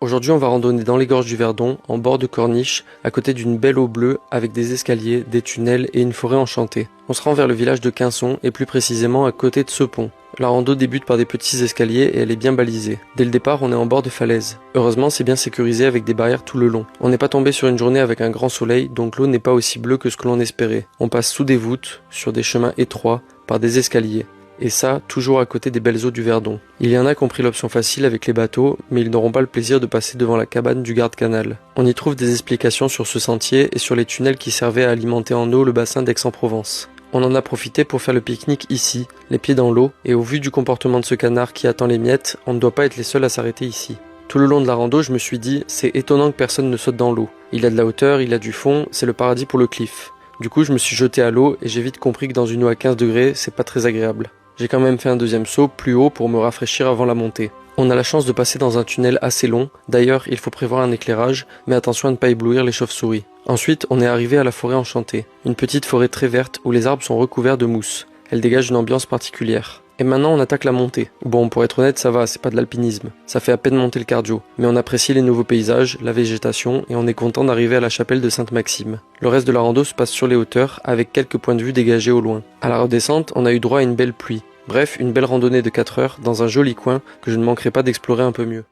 Aujourd'hui, on va randonner dans les gorges du Verdon, en bord de corniche, à côté d'une belle eau bleue avec des escaliers, des tunnels et une forêt enchantée. On se rend vers le village de Quinçon et plus précisément à côté de ce pont. La rando débute par des petits escaliers et elle est bien balisée. Dès le départ, on est en bord de falaise. Heureusement, c'est bien sécurisé avec des barrières tout le long. On n'est pas tombé sur une journée avec un grand soleil, donc l'eau n'est pas aussi bleue que ce que l'on espérait. On passe sous des voûtes, sur des chemins étroits, par des escaliers. Et ça, toujours à côté des belles eaux du Verdon. Il y en a qui ont pris l'option facile avec les bateaux, mais ils n'auront pas le plaisir de passer devant la cabane du garde-canal. On y trouve des explications sur ce sentier et sur les tunnels qui servaient à alimenter en eau le bassin d'Aix-en-Provence. On en a profité pour faire le pique-nique ici, les pieds dans l'eau, et au vu du comportement de ce canard qui attend les miettes, on ne doit pas être les seuls à s'arrêter ici. Tout le long de la rando, je me suis dit, c'est étonnant que personne ne saute dans l'eau. Il y a de la hauteur, il y a du fond, c'est le paradis pour le cliff. Du coup, je me suis jeté à l'eau et j'ai vite compris que dans une eau à 15 degrés, c'est pas très agréable. J'ai quand même fait un deuxième saut plus haut pour me rafraîchir avant la montée. On a la chance de passer dans un tunnel assez long, d'ailleurs il faut prévoir un éclairage, mais attention à ne pas éblouir les chauves-souris. Ensuite, on est arrivé à la forêt enchantée, une petite forêt très verte où les arbres sont recouverts de mousse. Elle dégage une ambiance particulière. Et maintenant on attaque la montée. Bon, pour être honnête, ça va, c'est pas de l'alpinisme. Ça fait à peine monter le cardio. Mais on apprécie les nouveaux paysages, la végétation, et on est content d'arriver à la chapelle de Sainte-Maxime. Le reste de la rando se passe sur les hauteurs, avec quelques points de vue dégagés au loin. À la redescente, on a eu droit à une belle pluie. Bref, une belle randonnée de 4 heures dans un joli coin que je ne manquerai pas d'explorer un peu mieux.